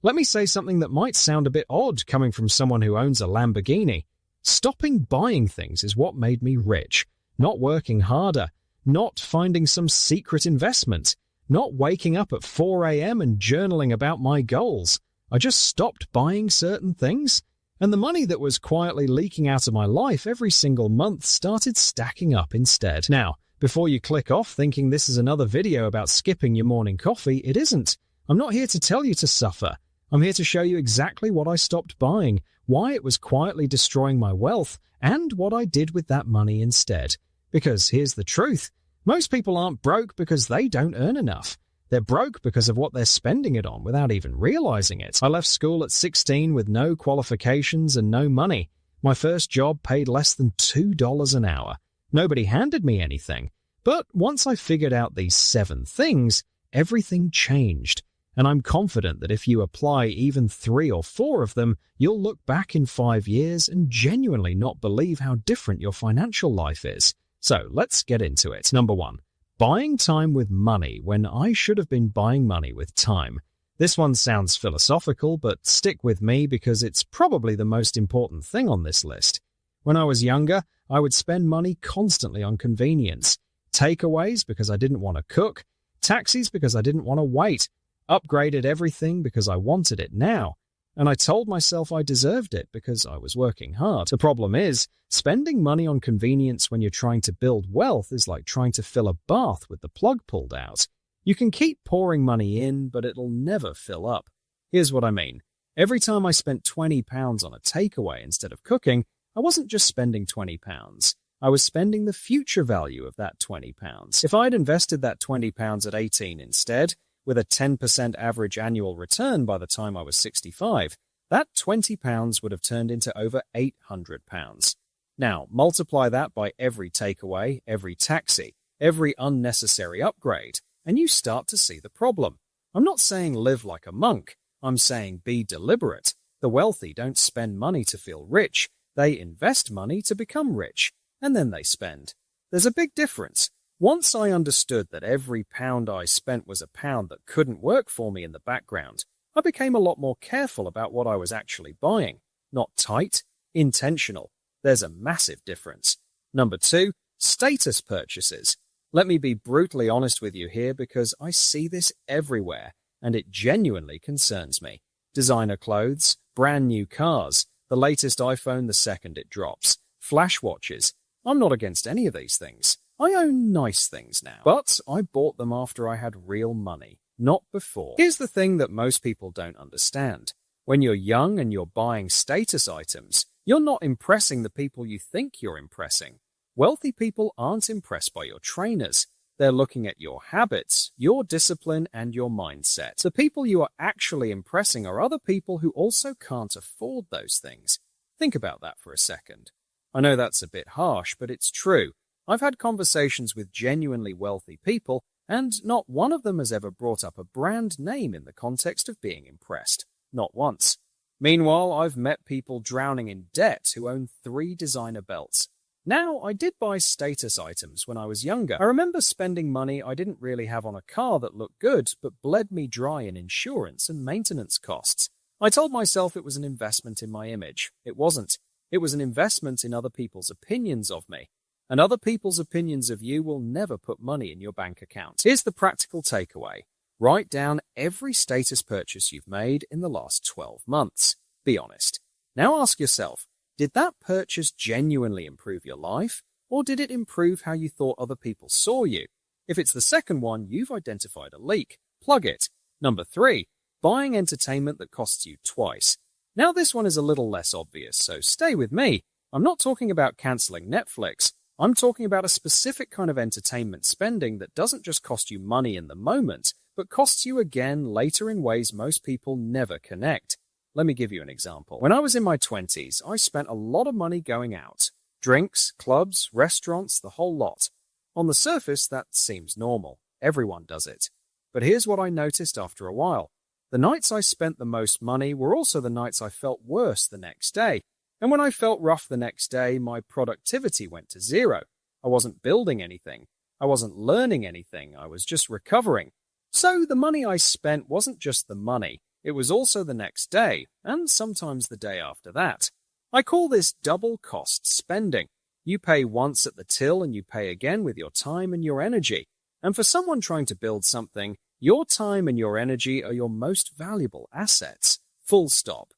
Let me say something that might sound a bit odd coming from someone who owns a Lamborghini. Stopping buying things is what made me rich. Not working harder, not finding some secret investment, not waking up at 4 a.m. and journaling about my goals. I just stopped buying certain things, and the money that was quietly leaking out of my life every single month started stacking up instead. Now, before you click off thinking this is another video about skipping your morning coffee, it isn't. I'm not here to tell you to suffer. I'm here to show you exactly what I stopped buying, why it was quietly destroying my wealth, and what I did with that money instead. Because here's the truth. Most people aren't broke because they don't earn enough. They're broke because of what they're spending it on without even realizing it. I left school at 16 with no qualifications and no money. My first job paid less than $2 an hour. Nobody handed me anything. But once I figured out these 7 things, everything changed. And I'm confident that if you apply even 3 or 4 of them, you'll look back in 5 years and genuinely not believe how different your financial life is. So let's get into it. Number 1, buying time with money when I should have been buying money with time. This one sounds philosophical, but stick with me because it's probably the most important thing on this list. When I was younger, I would spend money constantly on convenience. Takeaways because I didn't want to cook, taxis because I didn't want to wait, upgraded everything because I wanted it now, and I told myself I deserved it because I was working hard. The problem is, spending money on convenience when you're trying to build wealth is like trying to fill a bath with the plug pulled out. You can keep pouring money in, but it'll never fill up. Here's what I mean. Every time I spent £20 on a takeaway instead of cooking, I wasn't just spending £20. I was spending the future value of that £20. If I'd invested that £20 at 18 instead, with a 10% average annual return by the time I was 65, that £20 would have turned into over £800. Now, multiply that by every takeaway, every taxi, every unnecessary upgrade, and you start to see the problem. I'm not saying live like a monk. I'm saying be deliberate. The wealthy don't spend money to feel rich. They invest money to become rich, and then they spend. There's a big difference. Once I understood that every pound I spent was a pound that couldn't work for me in the background, I became a lot more careful about what I was actually buying. Not tight, intentional. There's a massive difference. Number 2, status purchases. Let me be brutally honest with you here because I see this everywhere, and it genuinely concerns me. Designer clothes, brand new cars, the latest iPhone the second it drops, flash watches. I'm not against any of these things. I own nice things now, but I bought them after I had real money, not before. Here's the thing that most people don't understand. When you're young and you're buying status items, you're not impressing the people you think you're impressing. Wealthy people aren't impressed by your trainers. They're looking at your habits, your discipline, and your mindset. The people you are actually impressing are other people who also can't afford those things. Think about that for a second. I know that's a bit harsh, but it's true. I've had conversations with genuinely wealthy people, and not one of them has ever brought up a brand name in the context of being impressed. Not once. Meanwhile, I've met people drowning in debt who own 3 designer belts. Now, I did buy status items when I was younger. I remember spending money I didn't really have on a car that looked good, but bled me dry in insurance and maintenance costs. I told myself it was an investment in my image. It wasn't. It was an investment in other people's opinions of me. And other people's opinions of you will never put money in your bank account. Here's the practical takeaway. Write down every status purchase you've made in the last 12 months. Be honest. Now ask yourself, did that purchase genuinely improve your life, or did it improve how you thought other people saw you? If it's the second one, you've identified a leak. Plug it. Number 3, buying entertainment that costs you twice. Now this one is a little less obvious, so stay with me. I'm not talking about cancelling Netflix. I'm talking about a specific kind of entertainment spending that doesn't just cost you money in the moment, but costs you again later in ways most people never connect. Let me give you an example. When I was in my 20s, I spent a lot of money going out. Drinks, clubs, restaurants, the whole lot. On the surface, that seems normal. Everyone does it. But here's what I noticed after a while. The nights I spent the most money were also the nights I felt worse the next day. And when I felt rough the next day, my productivity went to 0. I wasn't building anything. I wasn't learning anything. I was just recovering. So the money I spent wasn't just the money. It was also the next day, and sometimes the day after that. I call this double cost spending. You pay once at the till and you pay again with your time and your energy. And for someone trying to build something, your time and your energy are your most valuable assets. Full stop.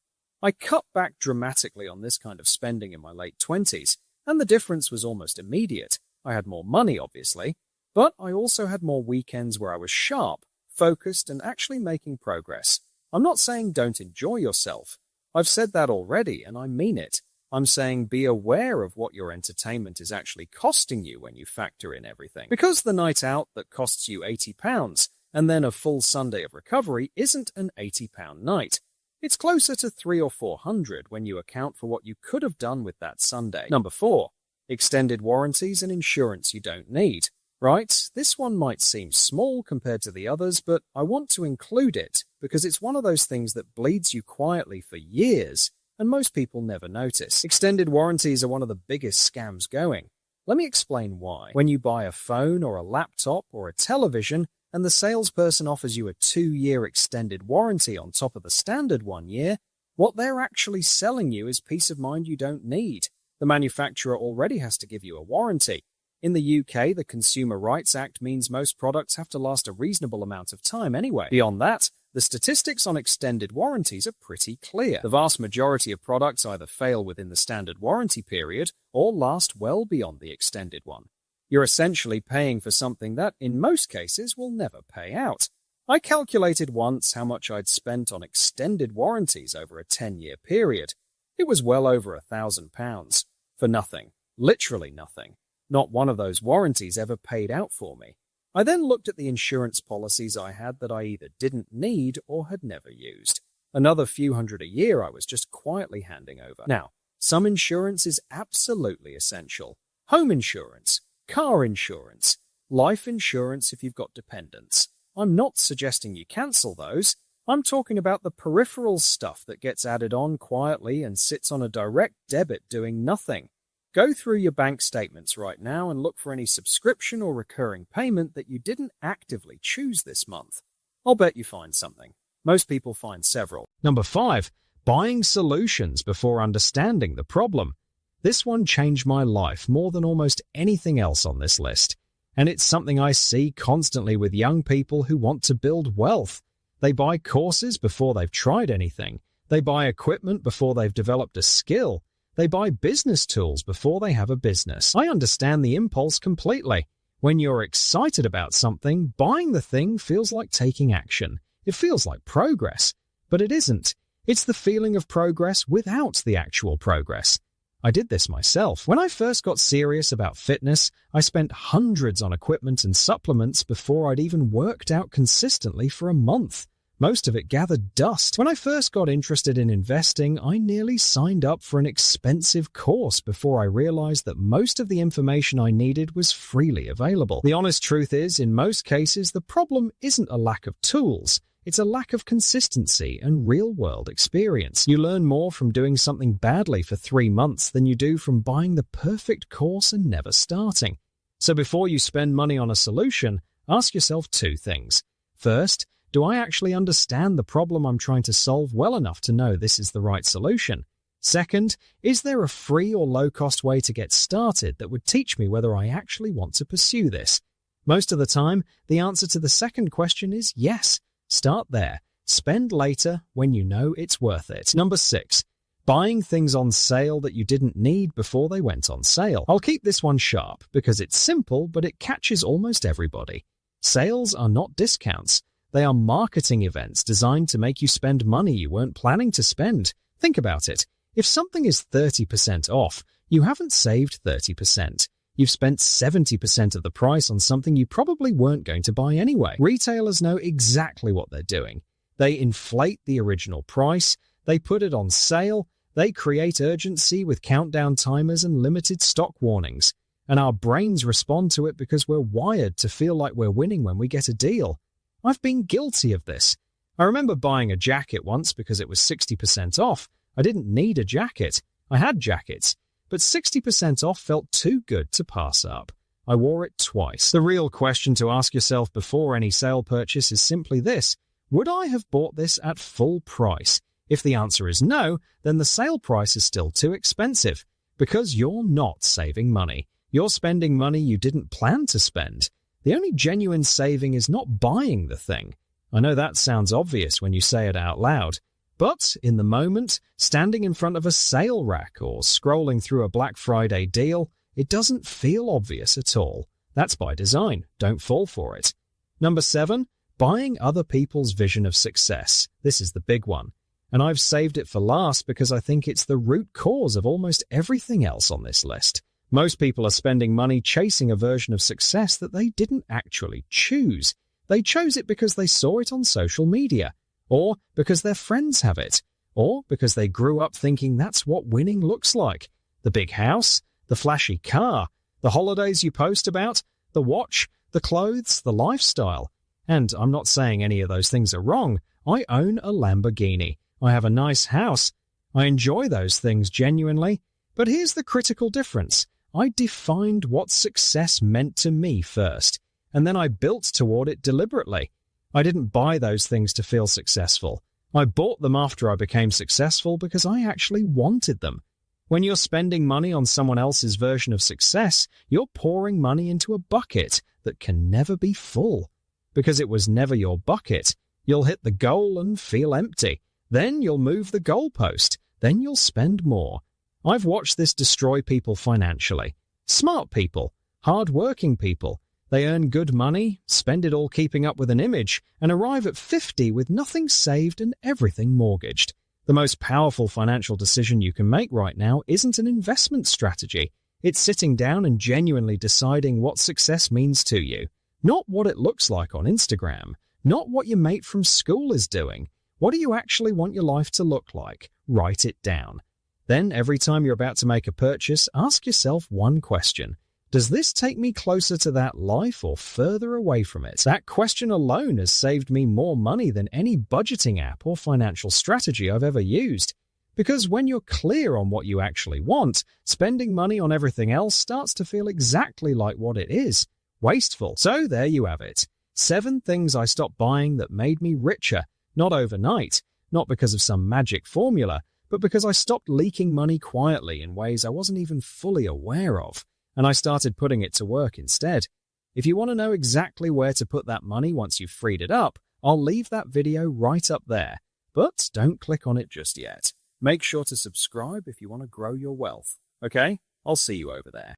I cut back dramatically on this kind of spending in my late 20s, and the difference was almost immediate. I had more money, obviously, but I also had more weekends where I was sharp, focused, and actually making progress. I'm not saying don't enjoy yourself. I've said that already, and I mean it. I'm saying be aware of what your entertainment is actually costing you when you factor in everything. Because the night out that costs you £80 and then a full Sunday of recovery isn't an £80 night. It's closer to 300 or 400 when you account for what you could have done with that Sunday. Number 4, extended warranties and insurance you don't need. Right, this one might seem small compared to the others, but I want to include it because it's one of those things that bleeds you quietly for years, and most people never notice. Extended warranties are one of the biggest scams going. Let me explain why. When you buy a phone or a laptop or a television, and the salesperson offers you a 2-year extended warranty on top of the standard 1 year, what they're actually selling you is peace of mind you don't need. The manufacturer already has to give you a warranty. In the UK, the Consumer Rights Act means most products have to last a reasonable amount of time anyway. Beyond that, the statistics on extended warranties are pretty clear. The vast majority of products either fail within the standard warranty period or last well beyond the extended one. You're essentially paying for something that, in most cases, will never pay out. I calculated once how much I'd spent on extended warranties over a 10-year period. It was well over £1,000. For nothing. Literally nothing. Not one of those warranties ever paid out for me. I then looked at the insurance policies I had that I either didn't need or had never used. Another few hundred a year I was just quietly handing over. Now, some insurance is absolutely essential. Home insurance, car insurance, life insurance if you've got dependents. I'm not suggesting you cancel those. I'm talking about the peripheral stuff that gets added on quietly and sits on a direct debit doing nothing. Go through your bank statements right now and look for any subscription or recurring payment that you didn't actively choose this month. I'll bet you find something. Most people find several. Number 5, buying solutions before understanding the problem. This one changed my life more than almost anything else on this list. And it's something I see constantly with young people who want to build wealth. They buy courses before they've tried anything. They buy equipment before they've developed a skill. They buy business tools before they have a business. I understand the impulse completely. When you're excited about something, buying the thing feels like taking action. It feels like progress. But it isn't. It's the feeling of progress without the actual progress. I did this myself. When I first got serious about fitness, I spent hundreds on equipment and supplements before I'd even worked out consistently for a month. Most of it gathered dust. When I first got interested in investing, I nearly signed up for an expensive course before I realized that most of the information I needed was freely available. The honest truth is, in most cases, the problem isn't a lack of tools. It's a lack of consistency and real-world experience. You learn more from doing something badly for 3 months than you do from buying the perfect course and never starting. So before you spend money on a solution, ask yourself 2 things. First, do I actually understand the problem I'm trying to solve well enough to know this is the right solution? Second, is there a free or low-cost way to get started that would teach me whether I actually want to pursue this? Most of the time, the answer to the second question is yes. Start there. Spend later when you know it's worth it. Number 6. Buying things on sale that you didn't need before they went on sale. I'll keep this one sharp because it's simple, but it catches almost everybody. Sales are not discounts. They are marketing events designed to make you spend money you weren't planning to spend. Think about it. If something is 30% off, you haven't saved 30%. You've spent 70% of the price on something you probably weren't going to buy anyway. Retailers know exactly what they're doing. They inflate the original price, they put it on sale, they create urgency with countdown timers and limited stock warnings. And our brains respond to it because we're wired to feel like we're winning when we get a deal. I've been guilty of this. I remember buying a jacket once because it was 60% off. I didn't need a jacket. I had jackets. But 60% off felt too good to pass up. I wore it twice. The real question to ask yourself before any sale purchase is simply this. Would I have bought this at full price? If the answer is no, then the sale price is still too expensive, because you're not saving money. You're spending money you didn't plan to spend. The only genuine saving is not buying the thing. I know that sounds obvious when you say it out loud, but in the moment, standing in front of a sale rack or scrolling through a Black Friday deal, it doesn't feel obvious at all. That's by design. Don't fall for it. Number 7, buying other people's vision of success. This is the big one. And I've saved it for last because I think it's the root cause of almost everything else on this list. Most people are spending money chasing a version of success that they didn't actually choose. They chose it because they saw it on social media, or because their friends have it, or because they grew up thinking that's what winning looks like. The big house, the flashy car, the holidays you post about, the watch, the clothes, the lifestyle. And I'm not saying any of those things are wrong. I own a Lamborghini. I have a nice house. I enjoy those things genuinely. But here's the critical difference. I defined what success meant to me first, and then I built toward it deliberately. I didn't buy those things to feel successful. I bought them after I became successful because I actually wanted them. When you're spending money on someone else's version of success, you're pouring money into a bucket that can never be full. Because it was never your bucket, you'll hit the goal and feel empty. Then you'll move the goalpost. Then you'll spend more. I've watched this destroy people financially. Smart people, hard-working people. They earn good money, spend it all keeping up with an image, and arrive at 50 with nothing saved and everything mortgaged. The most powerful financial decision you can make right now isn't an investment strategy. It's sitting down and genuinely deciding what success means to you. Not what it looks like on Instagram. Not what your mate from school is doing. What do you actually want your life to look like? Write it down. Then, every time you're about to make a purchase, ask yourself one question. Does this take me closer to that life or further away from it? That question alone has saved me more money than any budgeting app or financial strategy I've ever used. Because when you're clear on what you actually want, spending money on everything else starts to feel exactly like what it is. Wasteful. So there you have it. 7 things I stopped buying that made me richer. Not overnight. Not because of some magic formula, but because I stopped leaking money quietly in ways I wasn't even fully aware of, and I started putting it to work instead. If you want to know exactly where to put that money once you've freed it up, I'll leave that video right up there. But don't click on it just yet. Make sure to subscribe if you want to grow your wealth. Okay? I'll see you over there.